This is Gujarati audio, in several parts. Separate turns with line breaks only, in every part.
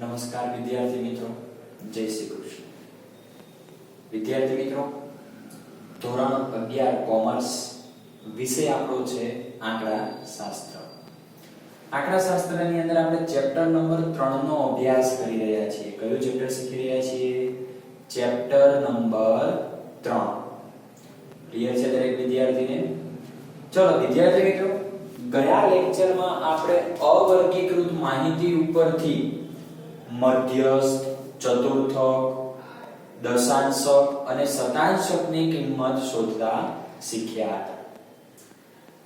નમસ્કાર વિદ્યાર્થી મિત્રો, જય શ્રી કૃષ્ણ. વિદ્યાર્થી મિત્રો, ધોરણ 11 કોમર્સ વિષય આપણો છે આંકડાશાસ્ત્ર. આંકડાશાસ્ત્રની અંદર આપણે ચેપ્ટર નંબર 3 નો અભ્યાસ કરી રહ્યા છીએ. કયું ચેપ્ટર શીખી રહ્યા છીએ? Chapter number 3. ક્લિયર છે દરેક વિદ્યાર્થીને? ચલો વિદ્યાર્થી મિત્રો, ગયા લેક્ચરમાં આપણે અવર્ગીકૃત માહિતી ઉપરથી મધ્યસ્થ, ચતુર્થક, દશાંશક અને શતાંશકની કિંમત શોધતા શીખ્યા હતા.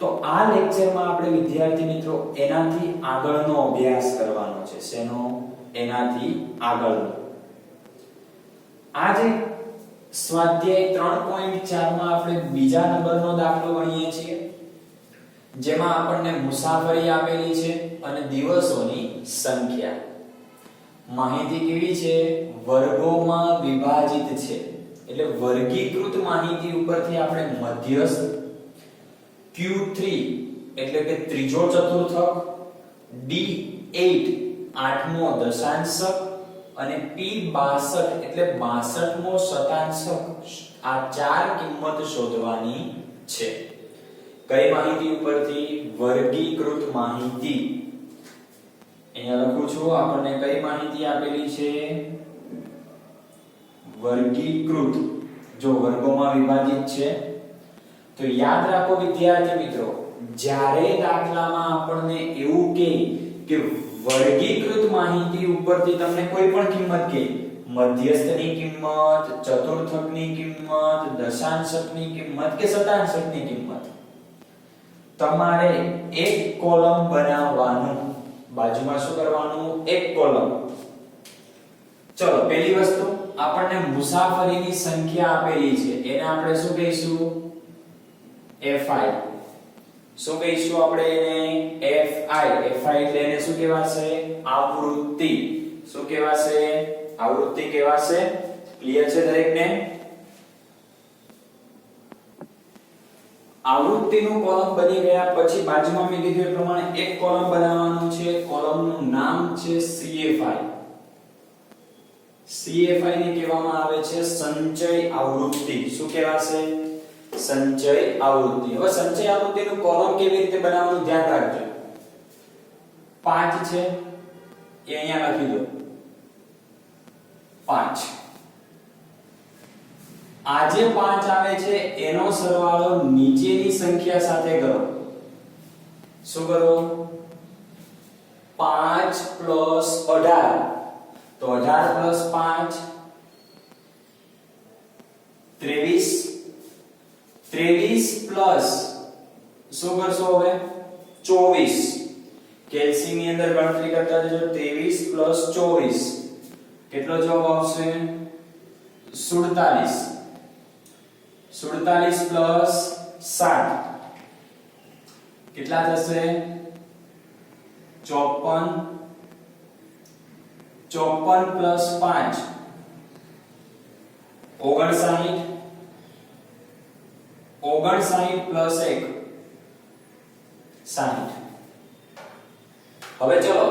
તો આ લેક્ચરમાં આપણે વિદ્યાર્થી મિત્રો એનાથી આગળનો અભ્યાસ કરવાનો છે. શેનો? એનાથી આગળનો. આજે સ્વાધ્યાય 3.4 માં આપણે બીજા નંબરનો દાખલો ગણીએ છીએ, જેમાં આપણને મુસાફરી આપેલી છે અને દિવસોની સંખ્યા. માહિતી કેવી છે? વર્ગોમાં વિભાજિત છે. એટલે વર્ગીકૃત માહિતી ઉપરથી આપણે મધ્યસ્થ, Q3 એટલે કે ત્રીજો ચતુર્થક, D8 આઠમો દશાંશક અને P62 એટલે 62મો શતાંશક, આ ચાર કિંમત શોધવાની છે. કઈ માહિતી ઉપરથી? વર્ગીકૃત માહિતી. અહીંયા લખું છું, આપણને કઈ માહિતી આપેલી છે? વર્ગીકૃત. જો વર્ગોમાં વિભાજિત છે તો યાદ રાખો વિદ્યાર્થી મિત્રો, જ્યારે દાખલામાં આપણને એવું કહે કે વર્ગીકૃત માહિતી ઉપરથી તમને કોઈ પણ કિંમત કહે, મધ્યસ્થની કિંમત, ચતુર્થકની કિંમત, દશાંશકની કિંમત કે શતાંશકની કિંમત, તમારે એક કોલમ બનાવવાનું. બાજુમાં શું કરવાનું? એક કોલમ. ચલો પહેલી વસ્તુ, આપણને મુસાફરીની સંખ્યા આપેલી છે, એને આપણે શું કહીશું? fi. શું કહીશું આપણે એને? fi. fi એટલે એને શું કહેવાશે? આવૃત્તિ. શું કહેવાશે? આવૃત્તિ કહેવાશે. ક્લિયર છે દરેકને? આવૃત્તિનું કોલમ બની ગયા પછી બાજુમાં મેં કીધું એ પ્રમાણે એક કોલમ બનાવવાનું છે. કોલમનું નામ છે CFI. CFI ને કહેવામાં આવે છે સંચય આવૃત્તિ. શું કહેવાશે? સંચય આવૃત્તિ. હવે સંચય આવૃત્તિનું કોલમ કેવી રીતે બનાવવાનું ધ્યાન રાખજો. 5 છે એ અહીંયા લખી દો. 5. આ જે 5 આવે છે એનો સરવાળો નીચેની સંખ્યા સાથે કરો. શું કરો? 5 + 18. તો 18 + 5 23. 23 પ્લસ શું કરશો હવે? 24. કેલ્સી ની અંદર ગણતરી કરતા જજો. 23 + 24 કેટલો જવાબ આવશે? 47. 47 + 7 કેટલા થશે? 54. 54 + 5 59. 59 + 1 60. હવે ચલો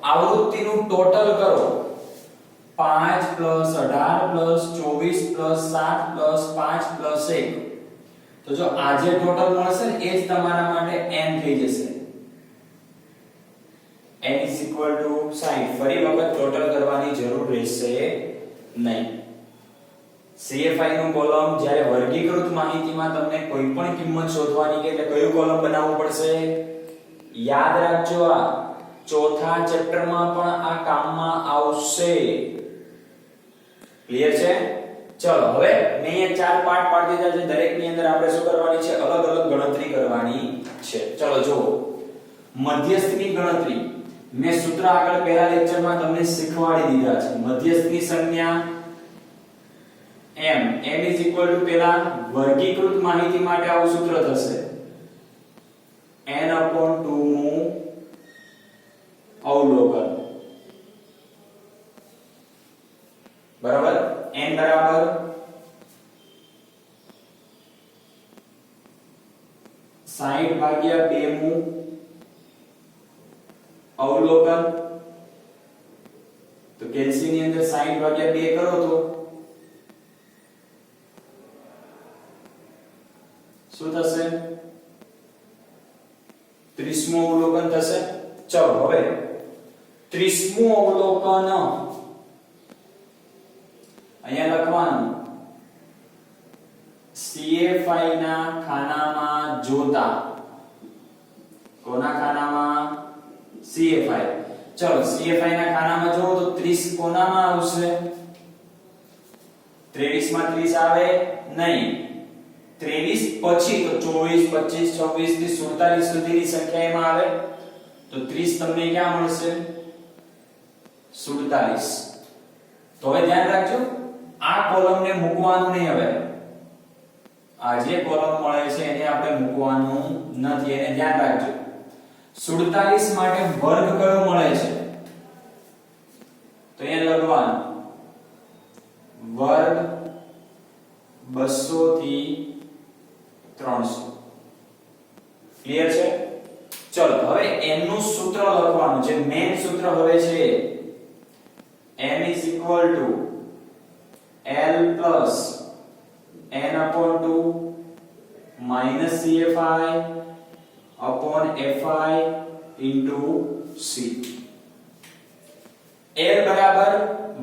આવૃત્તિનું ટોટલ કરો. 5 + 18 + 24 + 7 + 5 + 1. તો જો આ જે ટોટલ મળશે ને એ જ તમારા માટે n થઈ જશે. n = 60. ફરી વખત ટોટલ કરવાની જરૂર રહેશે નહીં. CFI નું કોલમ જ્યારે વર્ગીકૃત માહિતીમાં તમને કોઈ પણ કિંમત શોધવાની કે એટલે કયું કોલમ બનાવવું પડશે? યાદ રાખજો, આ ચોથા ચેપ્ટરમાં પણ આ કામમાં આવશે. ક્લિયર છે? ચલો હવે મેં અહીંયા ચાર પાર્ટ પાડી દીધા છે. દરેકની અંદર આપણે શું કરવાની છે? અલગ અલગ ગણતરી કરવાની છે. ચલો જુઓ, મધ્યસ્થની ગણતરી મેં સૂત્ર આગળ પહેલા લેક્ચરમાં તમને શીખવાડી દીધા છે. મધ્યસ્થની સંજ્ઞા m = પેલા વર્ગીકૃત માહિતી માટે આવું સૂત્ર થશે n/2 નું અવલોકન. બરાબર? n બરાબર 60/2 નું અવલોકન. તો કેલ્સી ની અંદર 60 ભાગ્યા 2 કરો તો શું થશે? 30મું અવલોકન થશે. ચલો હવે 30મું અવલોકન અહીંયા લખવાનું CFI ના ખાનામાં જોતા. કોના ખાનામાં? CFI. ચલો CFI ના ખાનામાં જોવો તો 30 કોનામાં આવશે? 23 માં 30 આવે નહીં. 23 પછી તો 24 25 26 થી 47 સુધીની સંખ્યા એમાં આવે તો 30 તમને ક્યાં મળશે? 47. તો હવે ધ્યાન રાખજો આ કોલમને મૂકવાનું નહીં. હવે આ જે કોલમ મળે છે એને આપણે મૂકવાનું નથી, એને ધ્યાન રાખજો. 47 માટે વર્ગ કયો મળે છે? તો અહીંયા લખવાનું વર્ગ 200 થી 300. ક્લિયર છે? ચલો હવે n નું સૂત્ર લખવાનું છે. મેઈન સૂત્ર હવે છે m = L plus n upon 2 minus CFI upon FI into C. L બરાબર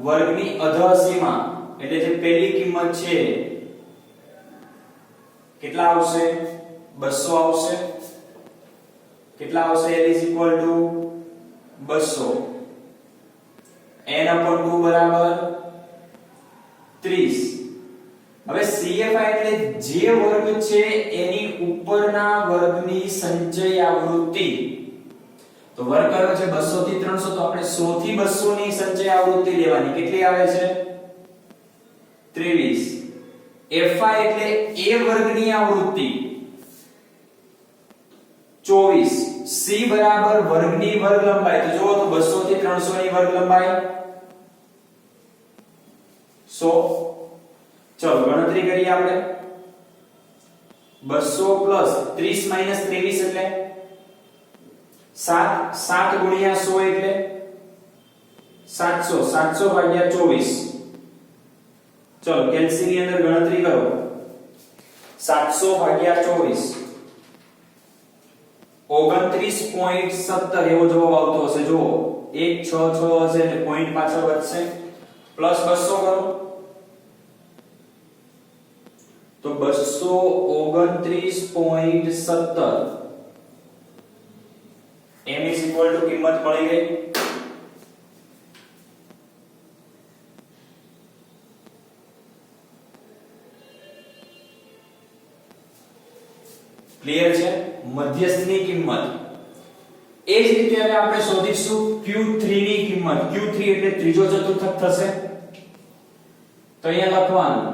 વર્ગની અધઃસીમા એટલે જે પહેલી કિંમત છે કેટલા આવશે? 200 આવશે. કેટલા આવશે? L = 200. n upon 2 બરાબર 30. હવે CFI એટલે જે વર્ગ છે એની ઉપરના વર્ગની સંચય આવૃત્તિ. તો વર્ગ કયો છે? 200 થી 300. તો આપણે 100 થી 200 ની સંચય આવૃત્તિ લેવાની. કેટલી આવે છે? 23. FI એટલે એ વર્ગની આવૃત્તિ 24. C બરાબર વર્ગની વર્ગ લંબાઈ. તો જુઓ તો 200 થી 300 ની વર્ગ લંબાઈ 100. ચલો ગણતરી કરીએ આપણે. 200 પ્લસ 30 માઈનસ 23 એટલે 7. 7 ગુણ્યા 100 એટલે 700. 700 ભાગ્યા 24. ચલો કેલ્સી ની અંદર ગણતરી કરો. 700 ભાગ્યા 24 29.17 એવો જવાબ આવતો હશે. જુઓ 166 હશે એટલે પોઈન્ટ પાછળ વધશે. પ્લસ 200 કરો તો 229.17 m = કિંમત મળી ગઈ. ક્લિયર છે? મધ્યસ્થની કિંમત. એ જ રીતે હવે આપણે શોધીશું Q3 ની કિંમત. Q3 એટલે ત્રીજો ચતુર્થક થશે. તો અહીંયા લખવાનું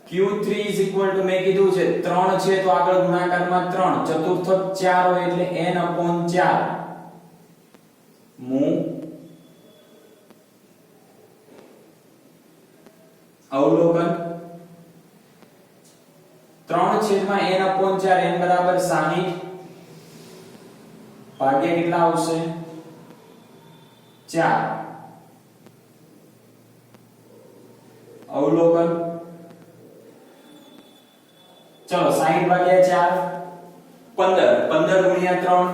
Q3 = મેં કીધું છે 3 છે તો આગળ ગુણાકારમાં 3. ચતુર્થક 4 હોય એટલે n/4 મુ અવલોકન 3/n/4 n બરાબર 60 ભાગ્યા કેટલા આવશે? 4. અવલોકન ચલો 60 ભાગ્યા 4 15 ગુણ્યા 3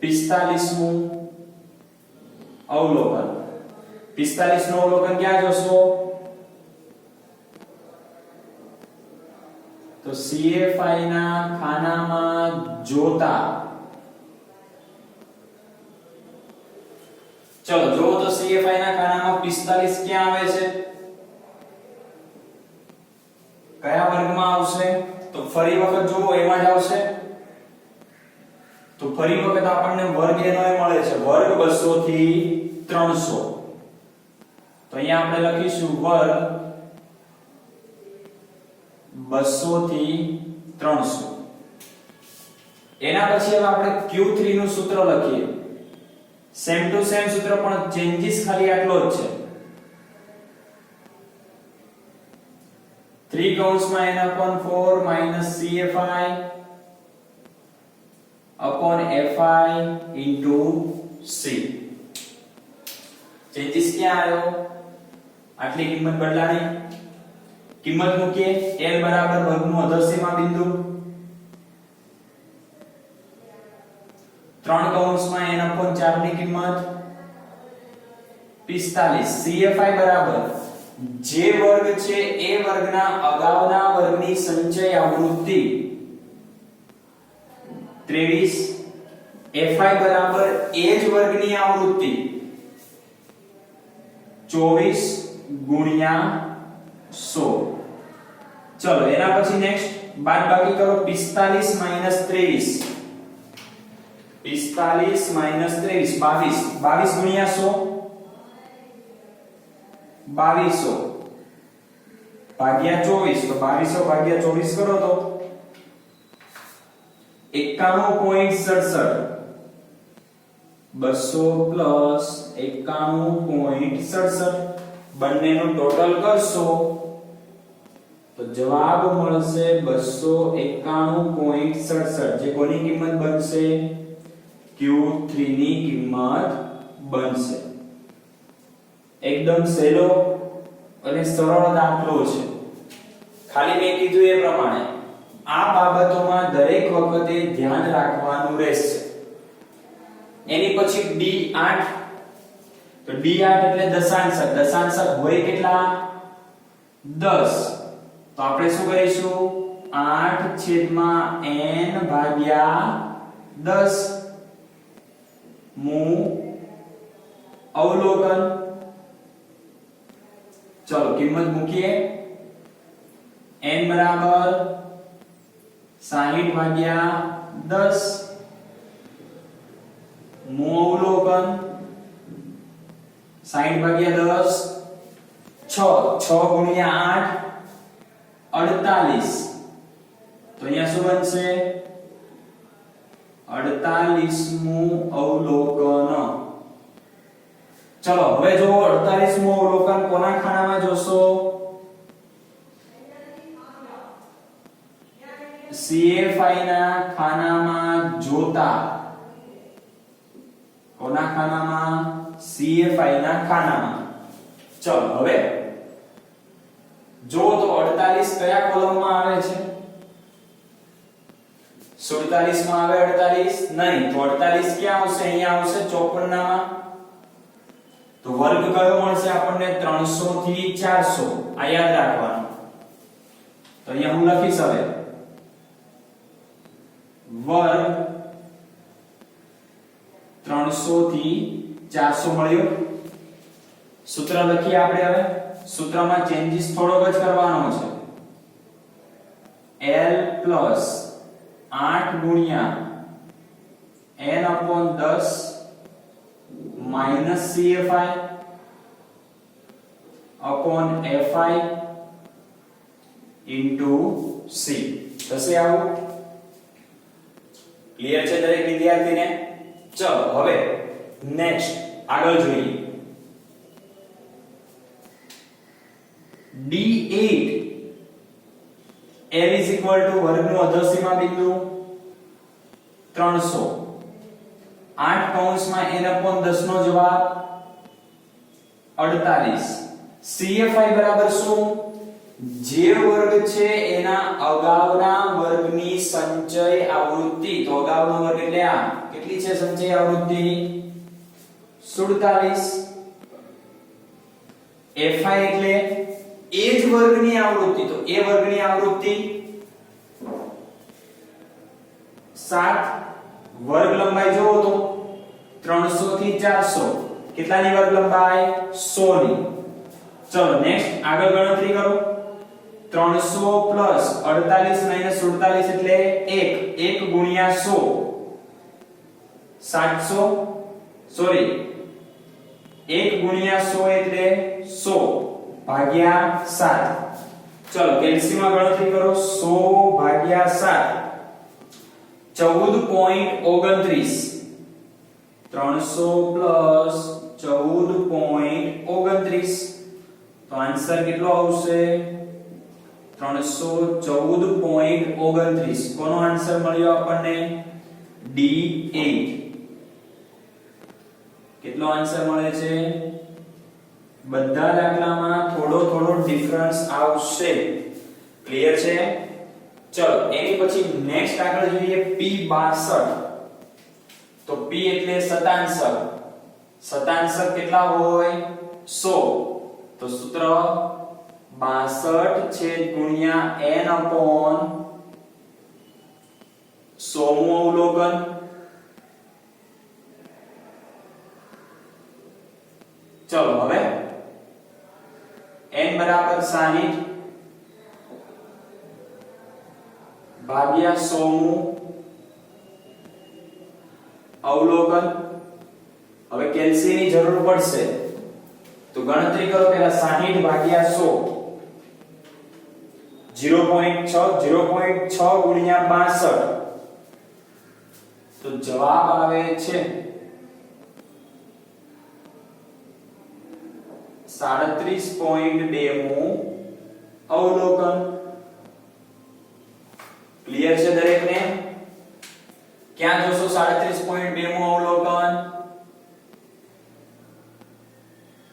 45મું અવલોકન. 45 નું અવલોકન ક્યાં જોશો? તો CFI ના ખાનામાં જોતા. ચલો જો તો CFI ના ખાનામાં 45 ક્યાં આવે છે? કયા વર્ગમાં આવશે? તો ફરી વખત જુઓ એમાં જ આવશે. તો ફરી વખત આપણને વર્ગ એનો મળે છે વર્ગ 200 થી 300. તો અહીંયા આપણે લખીશું વર્ગ 200 થી 300. એના પછી હવે આપણે Q3 નું સૂત્ર લખીએ. સેમ ટુ સેમ સૂત્ર પણ ચેન્જીસ ખાલી આટલો જ છે. 3 કૌંસમાં n/4 CFI upon fi into c। Changes क्या आयो? આટલી કિંમત બદલાણી, કિંમત મૂકીએ l બરાબર વર્ગનું અધરસીમા બિંદુ 3 કૌંસમાં n upon 4 ની કિંમત 45। CFI બરાબર જે વર્ગ છે એ વર્ગના અગાઉના વર્ગની સંચય આવૃત્તિ 23। FI બરાબર એ જ વર્ગની આવૃત્તિ 24 गुणिया 100। चलो एना પછી નેક્સ્ટ બાદ બાકી કરો 45 23 45 23 22 22 ગુણ્યા 100 2200 ભાગ્યા 24 તો 2200 ભાગ્યા 24 કરો તો 91.67 200 પ્લસ 91.67 બંનેનું ટોટલ કરશો તો જવાબ મળશે 291.67 જે કોની કિંમત બનશે? Q3 ની કિંમત બનશે। એકદમ સહેલો અને સરળ દાખલો છે। ખાલી મેં કીધું એ પ્રમાણે આ બાબતોમાં દરેક વખતે ધ્યાન રાખવાનું રહેશે। એની પછી D8 તો D8 એટલે દશાંશક, દશાંશક હોય કેટલા? 10। તો આપણે શું કરીશું? 8/n/10 મુ અવલોકન। ચલો કિંમત મૂકીએ n બરાબર 60/10 મુ અવલોકન 60/10 6 ગુણ્યા 8 48। તો અહીંયા શું બનશે? 48મું અવલોકન। ચલો હવે જો 48મું અવલોકન કોના ખાનામાં જોશો? CFI ના ખાનામાં જોતા। કોના ખાનામાં? CFI ના ખાનામાં। ચલો હવે જો તો 48 કયા કોલમમાં આવે છે? 47 માં આવે 48? નહીં, તો 48 ક્યાં આવશે? અહીંયા આવશે 54 નામાં। તો વર્ગ કયો મળશે આપણને? 300 થી 400। આ યાદ રાખવાનું। તો અહીંયા હું લખીશ હવે વર્ગ 300 થી 400 મળ્યો। સૂત્ર લખીએ આપણે હવે। સૂત્રમાં ચેન્જીસ થોડોક જ કરવાનો છે। L પ્લસ 8 ગુણ્યા n/10 minus CFI upon FI into C થશે આવું। ક્લિયર છે દરેક વિદ્યાર્થીને? ચલો હવે નેક્સ્ટ આગળ જોઈએ। D8 L is equal to વર્ગનું અધોસીમા બિંદુ 300 8 કૌંસમાં n/10 નો જવાબ 48। CFI બરાબર શું? જે વર્ગ છે એના અગાઉના વર્ગની સંચય આવૃત્તિ। તો અગાઉનો વર્ગ એટલે આ કેટલી છે સંચય આવૃત્તિ? 47। FI એટલે એ જ વર્ગની આવૃત્તિ। તો એ વર્ગની આવૃત્તિ 7। વર્ગ લંબાઈ જોવો તો 300 થી 400 કેટલાની વર્ગ લંબાઈ? 100 ની। ચલો નેક્સ્ટ આગળ ગણતરી કરો। 300 પ્લસ 48 માઈનસ 47 એટલે 1 1 ગુણ્યા 100 700 સોરી 1 ગુણ્યા 100 એટલે 100 ભાગ્યા 7। ચલો કેલ્સીમાં ગણતરી કરો। 100 ભાગ્યા 7 14.29 300 પ્લસ 14.29 તો આન્સર કેટલો આવશે? 314.29। કોનો આન્સર મળ્યો આપણને? D8 કેટલો આન્સર મળે છે? બધા દાખલામાં થોડો થોડો ડિફરન્સ આવશે. ક્લિયર છે? ચલો એની પછી નેક્સ્ટ આગળ જોઈએ P62. તો P એટલે શતાંશક. શતાંશક કેટલા હોય? 100. તો સૂત્ર 62 છેદ ગુણ્યા n upon 100 મું અવલોકન. ચલો હવે n બરાબર 60 ભાગ્યા 100 મું અવલોકન. હવે કેલ્સી ની જરૂર પડશે તો ગણતરી કરો. પહેલા 60 ભાગ્યા 100 0.6 ગુણ્યા 62 તો જવાબ આવે છે 37.2 મું અવલોકન. ક્લિયર છે દરેકને? ક્યાં જોશો 37.2 મું અવલોકન?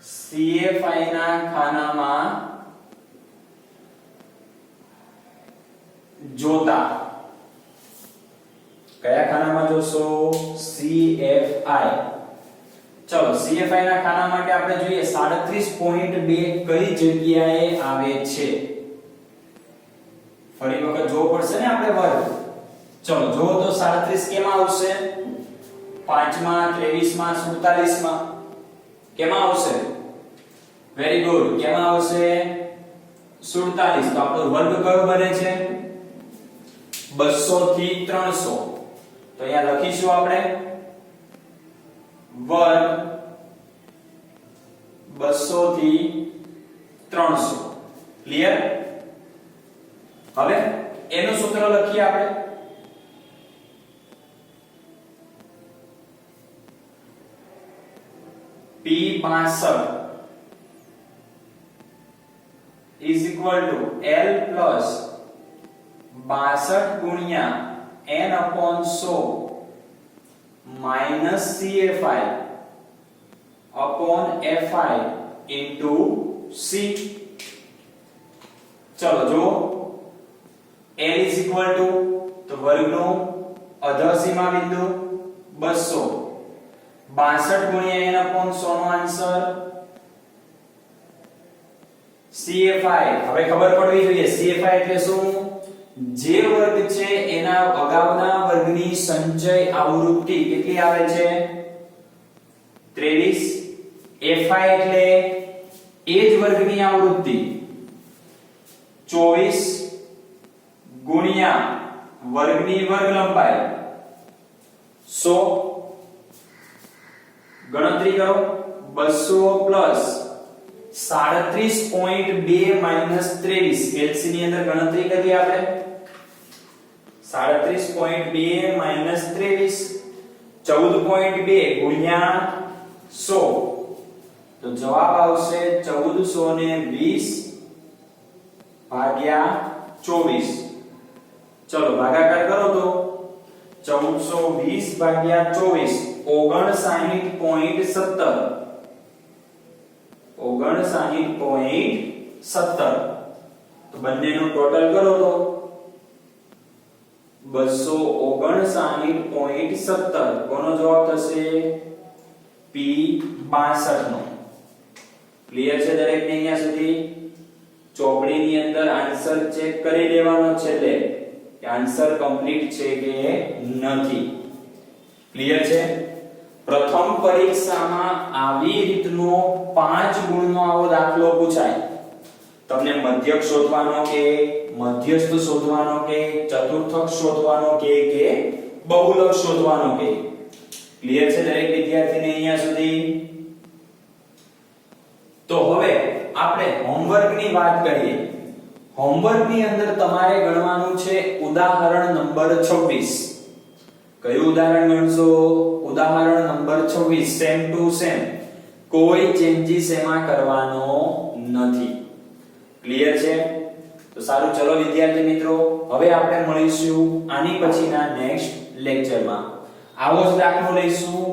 CFI ના ખાનામાં જોતા. કયા ખાનામાં જોશો? CFI. ચલો CFI ના ખાના માટે આપણે જોઈએ 37.2 કઈ જગ્યાએ આવે છે. ફરી વખત જોવું પડશે ને આપણે વર્ગ. ચલો જો તો 37 કેમાં આવશે? 5 માં, 23 માં, 47 માં. કેમાં આવશે? Very good. કેમાં આવશે? 47. તો આપણો વર્ગ કયો બને છે? 200 થી 300. તો અહીંયા લખીશું આપણે વર્ગ 200 થી 300. ક્લિયર? હવે એનું સૂત્ર લખીએ આપણે. P62 is equal to L plus 62 ગુણ્યા n upon 100 minus CFI upon FI into C. ચલો જો L is equal to તો વર્ગનો અધસીમા બિંદુ 200 62 ગુણ્યા n upon 100 નો આન્સર CFI. હવે ખબર પડવી જોઈએ CFI એટલે શું? જે વર્ગ છે એના અગાઉના વર્ગની સંચય આવૃત્તિ કેટલી આવે છે? 23. FI એટલે એ જ વર્ગની આવૃત્તિ 24 ગુણ્યા વર્ગની વર્ગ લંબાઈ 100. ગણતરી કરો. 200 પ્લસ 37.2 માઈનસ 23. કેલ્સી ની અંદર ગણતરી કરીએ આપણે. 37.2 માઈનસ 23 14.2 ગુણ્યા 100 તો જવાબ આવશે 1420 ભાગ્યા 24. ચલો ભાગાકાર કરો તો 1420 ભાગ્યા 24 59.17 તો બંનેનું ટોટલ કરો તો 259.17. કોનો જવાબ થશે? P62 નો. ક્લિયર છે દરેકને અહીંયા સુધી? ચોપડીની અંદર આન્સર ચેક કરી લેવાનો છે કે આન્સર કમ્પ્લીટ છે કે નથી. ક્લિયર છે? પ્રથમ પરીક્ષામાં આવી રીતનો 5 ગુણનો આવો દાખલો પૂછાય. તમને મધ્યક શોધવાનો કે મધ્યસ્થ શોધવાનો કે ચતુર્થક શોધવાનો કે બહુલક શોધવાનો કે. ક્લિયર છે દરેક વિદ્યાર્થીને અહીંયા સુધી? તો હવે આપણે હોમવર્કની વાત કરીએ. હોમવર્કની અંદર તમારે ગણવાનું છે ઉદાહરણ નંબર 26. કયું ઉદાહરણ ગણશો? ઉદાહરણ નંબર 26. Same to same. કોઈ ચેન્જીસ એમાં કરવાનો નથી. ક્લિયર છે? તો સારું, ચલો વિદ્યાર્થી મિત્રો, હવે આપણે મળીશું આની પછીના નેક્સ્ટ લેક્ચરમાં. આવો જ દાખલો લઈશું,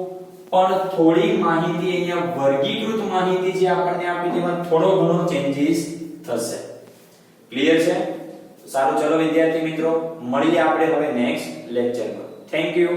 પણ થોડી માહિતી અહીંયા વર્ગીકૃત માહિતી જે આપણને આપી તેમાં થોડો ઘણો ચેન્જીસ થશે. ક્લિયર છે? સારું, ચલો વિદ્યાર્થી મિત્રો, મળીએ આપણે હવે નેક્સ્ટ લેક્ચરમાં. Thank you.